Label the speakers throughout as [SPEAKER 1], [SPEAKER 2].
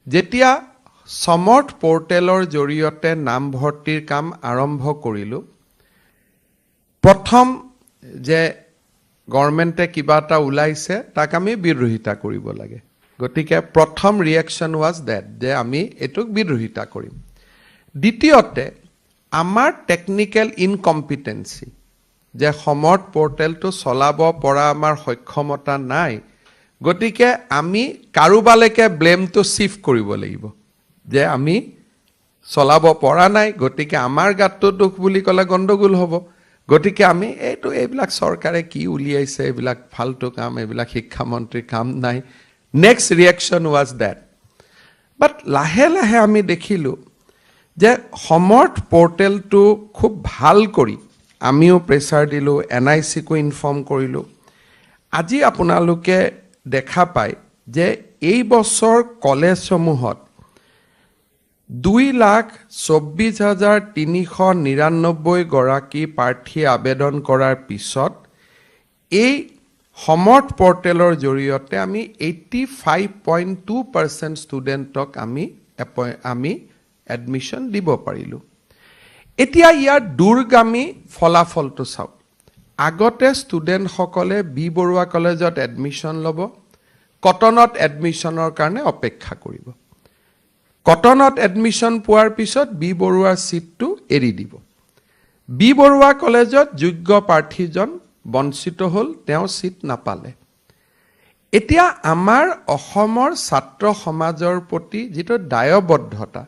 [SPEAKER 1] যেতিয়া সমৰ্থ পোৰ্টেলৰ জৰিয়তে নামভৰ্তিৰ কাম আৰম্ভ কৰিলোঁ, প্ৰথম যে গভৰ্ণমেণ্টে কিবা এটা ওলাইছে তাক আমি বিৰোধিতা কৰিব লাগে। গতিকে প্ৰথম ৰিয়েকশ্যন ৱাজ ডেট যে আমি এইটোক বিৰোধিতা কৰিম। দ্বিতীয়তে আমাৰ টেকনিকেল ইনকম্পিটেঞ্চি যে সমৰ্থ পোৰ্টেলটো চলাব পৰা আমাৰ সক্ষমতা নাই, গতিকে আমি কাৰোবালৈকে ব্লেমটো চিফ্ট কৰিব লাগিব যে আমি চলাব পৰা নাই, গতিকে আমাৰ গাতটো দুখ বুলি ক'লে গণ্ডগোল হ'ব। গতিকে আমি এইবিলাক চৰকাৰে কি উলিয়াইছে, এইবিলাক ফাল্টু কাম, এইবিলাক শিক্ষামন্ত্ৰীৰ কাম নাই। Next reaction was that. But লাহে লাহে আমি দেখিলোঁ যে সমৰ্থ পোৰ্টেলটো খুব ভাল কৰি আমিও প্ৰেছাৰ দিলোঁ, NIC-কো ইনফৰ্ম কৰিলোঁ। আজি আপোনালোকে দেখা পায় যে এই বছৰ কলেজসমূহত 2,24,399 গৰাকী প্ৰাৰ্থীয়ে আবেদন কৰাৰ পিছত এই সমৰ্থ পোৰ্টেলৰ জৰিয়তে আমি 85.2% ষ্টুডেণ্টক আমি এডমিশ্যন দিব পাৰিলোঁ। এতিয়া ইয়াৰ দূৰগামী ফলাফলটো চাওক। আগতে ষ্টুডেণ্টসকলে বি বৰুৱা কলেজত এডমিশ্যন ল'ব, কটনত এডমিশ্যনৰ কাৰণে অপেক্ষা কৰিব। কটনত এডমিশ্যন পোৱাৰ পিছত বি বৰুৱাৰ ছিটটো এৰি দিব। বি বৰুৱা কলেজত যোগ্য প্ৰাৰ্থীজন বঞ্চিত হ'ল, তেওঁ ছিট নাপালে। এতিয়া আমাৰ অসমৰ ছাত্ৰ সমাজৰ প্ৰতি যিটো দায়বদ্ধতা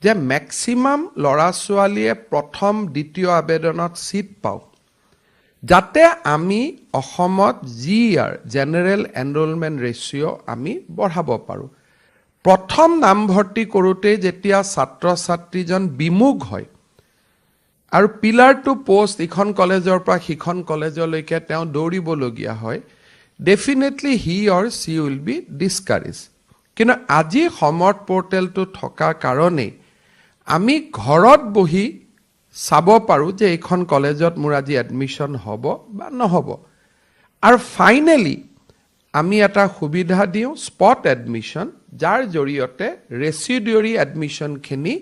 [SPEAKER 1] যে মেক্সিমাম ল'ৰা ছোৱালীয়ে প্ৰথম দ্বিতীয় আবেদনত ছিট পাওক, যাতে আমি অসমত GER জেনেৰেল এনৰলমেণ্ট ৰেচিঅ' আমি বঢ়াব পাৰোঁ। প্ৰথম নামভৰ্তি কৰোঁতেই যেতিয়া ছাত্ৰ ছাত্ৰীজন বিমুখ হয় আৰু পিলাৰ টু পষ্ট ইখন কলেজৰ পৰা সিখন কলেজলৈকে তেওঁ দৌৰিবলগীয়া হয়, definitely he or she will be discouraged. কিন্তু আজি সমৰ্থ পোৰ্টেলটো থকাৰ কাৰণেই আমি ঘৰত বহি চাব পাৰোঁ যে এইখন কলেজত মোৰ আজি এডমিশ্যন হ'ব বা নহ'ব। আৰু ফাইনেলি আমি এটা সুবিধা দিওঁ স্পট এডমিশ্যন, যাৰ জৰিয়তে ৰেচিডিউৰী এডমিশ্যনখিনি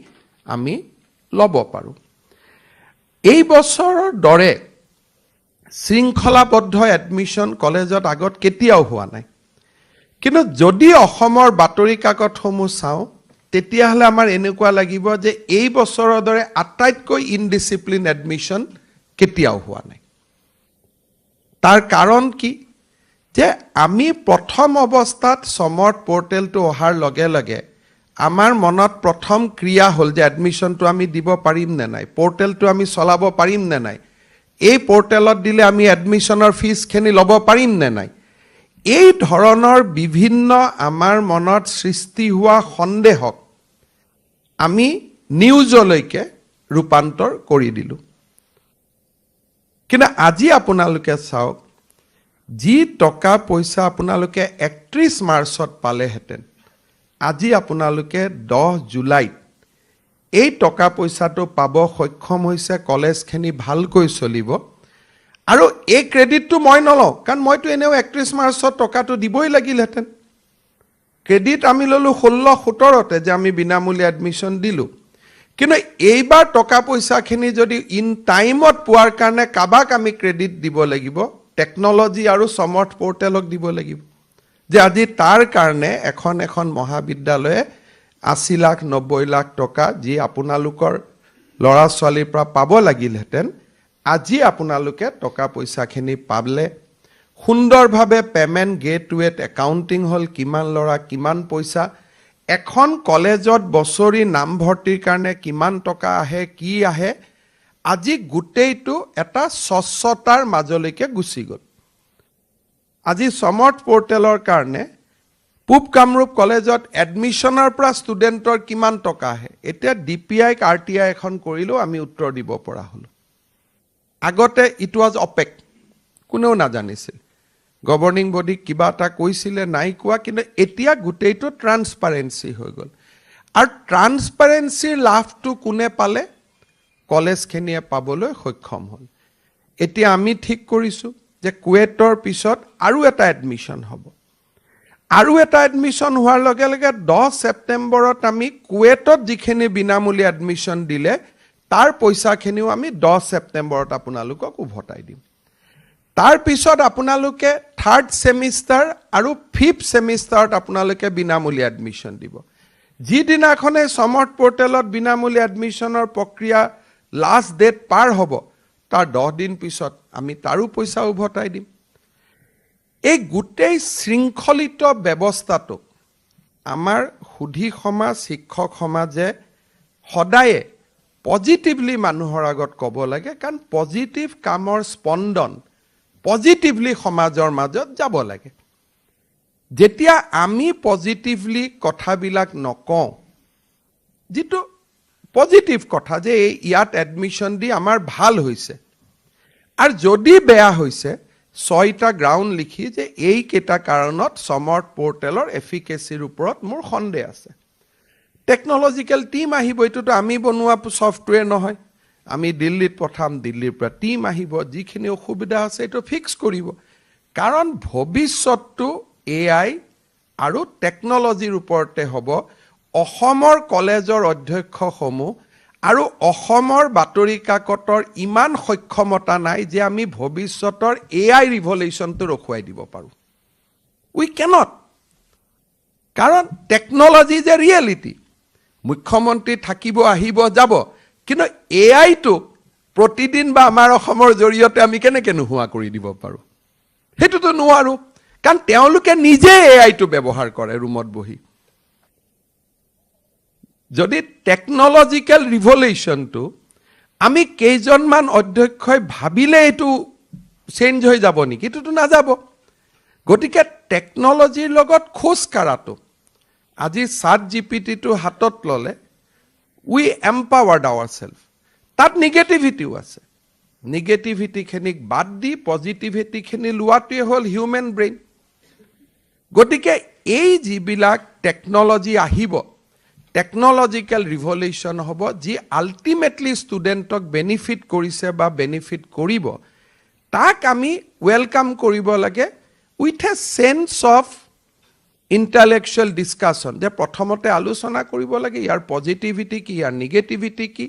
[SPEAKER 1] আমি ল'ব পাৰোঁ। এই বছৰৰ দৰে শৃংখলাবদ্ধ এডমিশ্যন কলেজত আগত কেতিয়াও হোৱা নাই। কিন্তু যদি অসমৰ বাতৰি কাকতসমূহ চাওঁ, তেতিয়াহ'লে আমাৰ এনেকুৱা লাগিব যে এই বছৰৰ দৰে আটাইতকৈ ইনডিচিপ্লিন এডমিশ্যন কেতিয়াও হোৱা নাই। তাৰ কাৰণ কি? যে আমি প্ৰথম অৱস্থাত সমৰ্থ পোৰ্টেলটো অহাৰ লগে লগে আমাৰ মনত প্ৰথম ক্ৰিয়া হ'ল যে এডমিশ্যনটো আমি দিব পাৰিম নে নাই, পোৰ্টেলটো আমি চলাব পাৰিম নে নাই, এই পোৰ্টেলত দিলে আমি এডমিশ্যনৰ ফিজখিনি ল'ব পাৰিম নে নাই। এই ধৰণৰ বিভিন্ন আমাৰ মনত সৃষ্টি হোৱা সন্দেহক আমি নিউজলৈকে ৰূপান্তৰ কৰি দিলোঁ। কিন্তু আজি আপোনালোকে চাওক, যি টকা পইচা আপোনালোকে 31 মাৰ্চত পালেহেঁতেন, আজি আপোনালোকে 10 জুলাইত এই টকা পইচাটো পাব সক্ষম হৈছে, কলেজখিনি ভালকৈ চলিব। আৰু এই ক্ৰেডিটটো মই নলওঁ, কাৰণ মইতো এনেও 31 মাৰ্চত টকাটো দিবই লাগিলহেঁতেন। ক্ৰেডিট আমি ল'লোঁ 16-17 যে আমি বিনামূলীয়া এডমিশ্যন দিলোঁ। কিন্তু এইবাৰ টকা পইচাখিনি যদি ইন টাইমত পোৱাৰ কাৰণে কাবাক আমি ক্ৰেডিট দিব লাগিব, টেকন'লজি আৰু সমৰ্থ পোৰ্টেলক দিব লাগিব। যে আজি তাৰ কাৰণে এখন মহাবিদ্যালয়ে 80 লাখ 90 লাখ টকা যি আপোনালোকৰ ল'ৰা ছোৱালীৰ পৰা পাব লাগিলহেঁতেন, আজি আপোনালোকে টকা পইচাখিনি পালে। সুন্দৰভাৱে পে'মেণ্ট গেটৱেত একাউণ্টিং হ'ল, কিমান ল'ৰা কিমান পইচা, এখন কলেজত বছৰি নামভৰ্তিৰ কাৰণে কিমান টকা আহে, কি আহে, আজি গোটেইটো এটা স্বচ্ছতাৰ মাজলৈকে গুচি গ'ল। আজি সমৰ্থ পোৰ্টেলৰ কাৰণে পূব কামৰূপ কলেজত এডমিশ্যনৰ পৰা ষ্টুডেণ্টৰ কিমান টকা আহে, এতিয়া DPIক RTI এখন কৰিলেও আমি উত্তৰ দিব পৰা হ'লোঁ। আগতে ইট ৱাজ অপেক, কোনেও নাজানিছিল। গভৰ্ণিং বডিক কিবা এটা কৈছিলে, নাই কোৱা, কিন্তু এতিয়া গোটেইটো ট্ৰান্সপাৰেঞ্চি হৈ গ'ল। আৰু ট্ৰান্সপাৰেঞ্চিৰ লাভটো কোনে পালে? কলেজখিনিয়ে পাবলৈ সক্ষম হ'ল। এতিয়া আমি ঠিক কৰিছোঁ যে কুৱেটৰ পিছত আৰু এটা এডমিশ্যন হ'ব। আৰু এটা এডমিশ্যন হোৱাৰ লগে লগে 10 ছেপ্টেম্বৰত আমি কুৱেটত যিখিনি বিনামূলীয়া এডমিশ্যন দিলে তাৰ পইচাখিনিও আমি 10 ছেপ্টেম্বৰত আপোনালোকক উভতাই দিম। তাৰ পিছত আপোনালোকে 3rd ছেমিষ্টাৰ আৰু 5th ছেমিষ্টাৰত আপোনালোকে বিনামূলীয়া এডমিশ্যন দিব। যিদিনাখনে সমৰ্থ পৰ্টেলত বিনামূলীয়া এডমিশ্যনৰ প্ৰক্ৰিয়া লাষ্ট ডেট পাৰ হ'ব, তাৰ 10 দিন পিছত আমি তাৰো পইচা উভতাই দিম। এই গোটেই শৃংখলিত ব্যৱস্থাটোক আমাৰ সুধী সমাজ, শিক্ষক সমাজে সদায়ে পজিটিভলি মানুহৰ আগত ক'ব লাগে, কাৰণ পজিটিভ কামৰ স্পন্দন পজিটিভলি সমাজৰ মাজত যাব লাগে। যেতিয়া আমি পজিটিভলি কথাবিলাক নকওঁ, যিটো পজিটিভ কথা যে ইয়াত এডমিশ্যন দি আমাৰ ভাল হৈছে, আৰু যদি বেয়া হৈছে 6টা গ্ৰাউণ্ড লিখি যে এইকেইটা কাৰণত সমৰ্থ পৰ্টেলৰ এফিকেচিৰ ওপৰত মোৰ সন্দেহ আছে। টেকনলজিকেল টিম আহিব, এইটোতো আমি বনোৱা ছফ্টৱেৰ নহয়, আমি দিল্লীত পঠাম, দিল্লীৰ পৰা টিম আহিব, যিখিনি অসুবিধা আছে এইটো ফিক্স কৰিব। কাৰণ ভৱিষ্যতটো AI আৰু টেকনলজিৰ ওপৰতে হ'ব। অসমৰ কলেজৰ অধ্যক্ষসমূহ আৰু অসমৰ বাতৰি কাকতৰ ইমান সক্ষমতা নাই যে আমি ভৱিষ্যতৰ AI ৰিভলিউশ্যনটো ৰখুৱাই দিব পাৰোঁ। উই কেনট, কাৰণ টেকনলজি যে ৰিয়েলিটি। মুখ্যমন্ত্ৰী থাকিব, আহিব, যাব, কিন্তু AIটো প্ৰতিদিন বা আমাৰ অসমৰ জৰিয়তে আমি কেনেকৈ নোহোৱা কৰি দিব পাৰোঁ? সেইটোতো নোৱাৰোঁ, কাৰণ তেওঁলোকে নিজে AIটো ব্যৱহাৰ কৰে ৰুমত বহি। যদি টেকনলজিকেল ৰিভলিউশ্যনটো আমি কেইজনমান অধ্যক্ষই ভাবিলে এইটো চেঞ্জ হৈ যাব নেকি? এইটোতো নাযাব। গতিকে টেকনলজিৰ লগত খোজ কাঢ়াটো, আজি ChatGPTটো হাতত ল'লে, উই এম্পাৱাৰ্ড আৱাৰ চেল্ফ। তাত নিগেটিভিটিও আছে। নিগেটিভিটিখিনিক বাদ দি পজিটিভিটিখিনি লোৱাটোৱে হ'ল হিউমেন ব্ৰেইন। গতিকে এই যিবিলাক টেকনলজি আহিব, টেকনলজিকেল ৰিভলিউশ্যন হ'ব, যি আল্টিমেটলি ষ্টুডেণ্টক বেনিফিট কৰিছে বা বেনিফিট কৰিব, তাক আমি ৱেলকাম কৰিব লাগে with a sense of intellectual discussion. যে প্ৰথমতে আলোচনা কৰিব লাগে ইয়াৰ পজিটিভিটি কি, ইয়াৰ নিগেটিভিটি কি।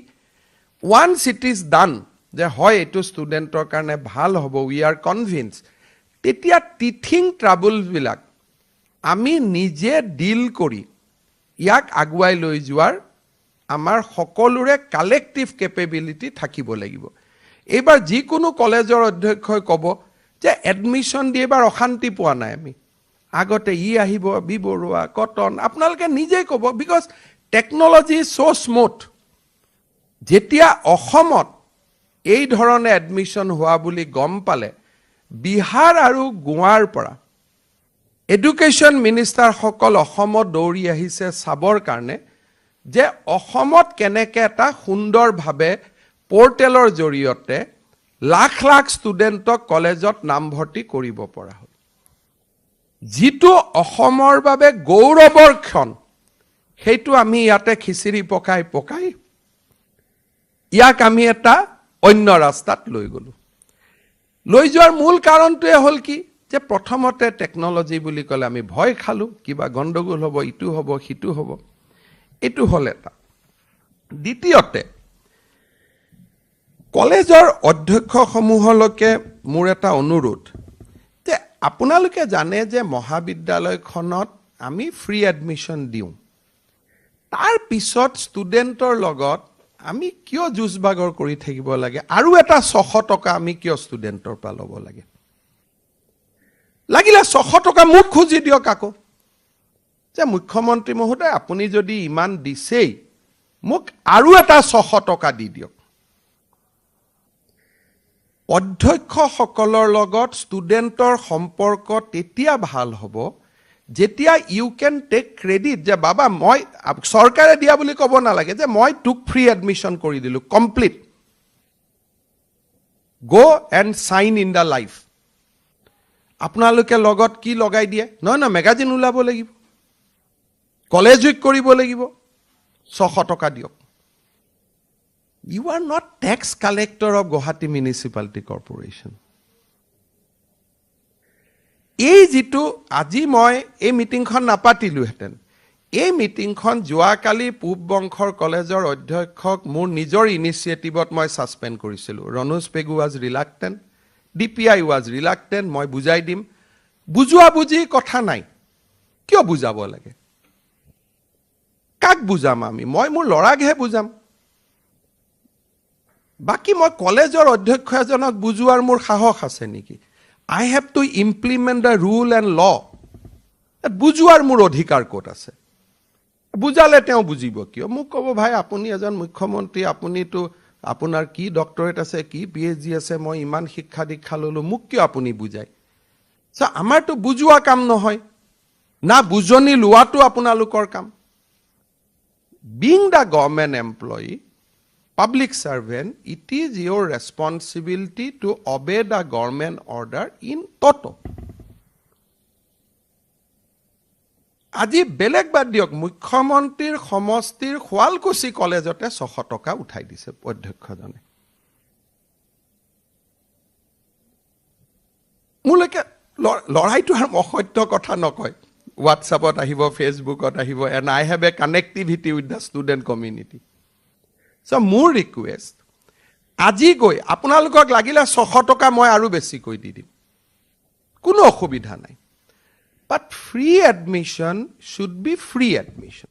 [SPEAKER 1] ওৱান্স ইট ইজ ডান, যে হয় এইটো ষ্টুডেণ্টৰ কাৰণে ভাল হ'ব, উই আৰ কনভিন্স, তেতিয়া টিথিং ট্ৰাবলবিলাক আমি নিজে ডিল কৰি ইয়াক আগুৱাই লৈ যোৱাৰ আমাৰ সকলোৰে কালেক্টিভ কেপেবিলিটি থাকিব লাগিব। এইবাৰ যিকোনো কলেজৰ অধ্যক্ষই ক'ব যে এডমিশ্যন দি এইবাৰ অশান্তি পোৱা নাই আমি, আগতে আহিব, বি বৰুৱা, কটন, আপোনালোকে নিজেই ক'ব, because technology is so' smooth. যেতিয়া অসমত এই ধৰণে এডমিশ্যন হোৱা বুলি গম পালে, বিহাৰ আৰু গোৱাৰ পৰা এডুকেশ্যন মিনিষ্টাৰসকল অসমত দৌৰি আহিছে চাবৰ কাৰণে যে অসমত কেনেকৈ এটা সুন্দৰভাৱে পৰ্টেলৰ জৰিয়তে লাখ লাখ ষ্টুডেণ্টক কলেজত নামভৰ্তি কৰিব পৰা হ'ল। যিটো অসমৰ বাবে গৌৰৱৰ ক্ষণ, সেইটো আমি ইয়াতে খিচিৰি পকাই পকাই ইয়াক আমি এটা অন্য ৰাস্তাত লৈ গ'লোঁ। লৈ যোৱাৰ মূল কাৰণটোৱে হ'ল কি, যে প্ৰথমতে টেকনলজি বুলি ক'লে আমি ভয় খালোঁ, কিবা গণ্ডগোল হ'ব, ইটো হ'ব, সিটো হ'ব। এইটো হ'ল এটা। দ্বিতীয়তে, কলেজৰ অধ্যক্ষসমূহলৈকে মোৰ এটা অনুৰোধ, যে আপোনালোকে জানে যে মহাবিদ্যালয়খনত আমি ফ্ৰী এডমিশ্যন দিওঁ, তাৰ পিছত ষ্টুডেণ্টৰ লগত আমি কিয় যুঁজ বাগৰ কৰি থাকিব লাগে? আৰু এটা 600 টকা আমি কিয় ষ্টুডেণ্টৰ পৰা ল'ব লাগে? লাগিলে 600 টকা মোক খুজি দিয়ক আকৌ, যে মুখ্যমন্ত্ৰী মহোদয় আপুনি যদি ইমান দিছেই, মোক আৰু এটা 600 টকা দি দিয়ক। অধ্যক্ষসকলৰ লগত ষ্টুডেণ্টৰ সম্পৰ্ক তেতিয়া ভাল হ'ব যেতিয়া ইউ কেন টেক ক্ৰেডিট, যে বাবা মই চৰকাৰে দিয়া বুলি ক'ব নালাগে, যে মই তোক ফ্ৰী এডমিশ্যন কৰি দিলোঁ কমপ্লিট, গ' and sign in the life. আপোনালোকে লগত কি লগাই দিয়ে? নহয় নহয়, মেগাজিন ওলাব লাগিব, কলেজ উইক কৰিব লাগিব, 600 টকা দিয়ক। You are not tax collector of Guwahati municipality corporation. এই যিটো আজি মই এই মিটিংখন নাপাতিলোহেঁতেন, এই মিটিংখন যোৱাকালি পূব বংশৰ কলেজৰ অধ্যক্ষক মোৰ নিজৰ ইনিচিয়েটিভত মই ছাছপেণ্ড কৰিছিলোঁ। Ranoj Pegu was reluctant, DPI was reluctant, মই বুজাই দিম। বুজোৱা বুজি কথা নাই, কিয় বুজাব লাগে? কাক বুজাম আমি? মই মোৰ ল'ৰাকহে বুজাম। বাকী মই কলেজৰ অধ্যক্ষ এজনক বুজোৱাৰ মোৰ সাহস আছে নেকি? I have to implement the rule and law. বুজোৱাৰ মোৰ অধিকাৰ ক'ত আছে? বুজালে তেওঁ বুজিব কিয়? মোক ক'ব ভাই আপুনি এজন মুখ্যমন্ত্ৰী, আপুনিতো আপোনাৰ কি ডক্টৰেট আছে, কি PhD আছে, মই ইমান শিক্ষা দীক্ষা ল'লো, মোক কিয় আপুনি বুজায়? আমাৰতো বুজোৱা কাম নহয়, না বুজনি লোৱাটো আপোনালোকৰ কাম। Being the government employee, public servant, it is your responsibility to obey the government order in toto. আজি বেলেগ বাদ দিয়ক, মুখ্যমন্ত্ৰীৰ সমষ্টিৰ শুৱালকুছি কলেজতে 600 টকা উঠাই দিছে অধ্যক্ষজনে। মোলৈকে লৰাইটো আৰু অসত্য কথা নকয়। হোৱাটছআপত আহিব, ফেচবুকত আহিব, and I have a connectivity with the student community. So মোৰ ৰিকুৱেষ্ট, আজি গৈ আপোনালোকক লাগিলে 600 টকা মই আৰু বেছিকৈ দি দিম, কোনো অসুবিধা নাই। But free admission should be free admission.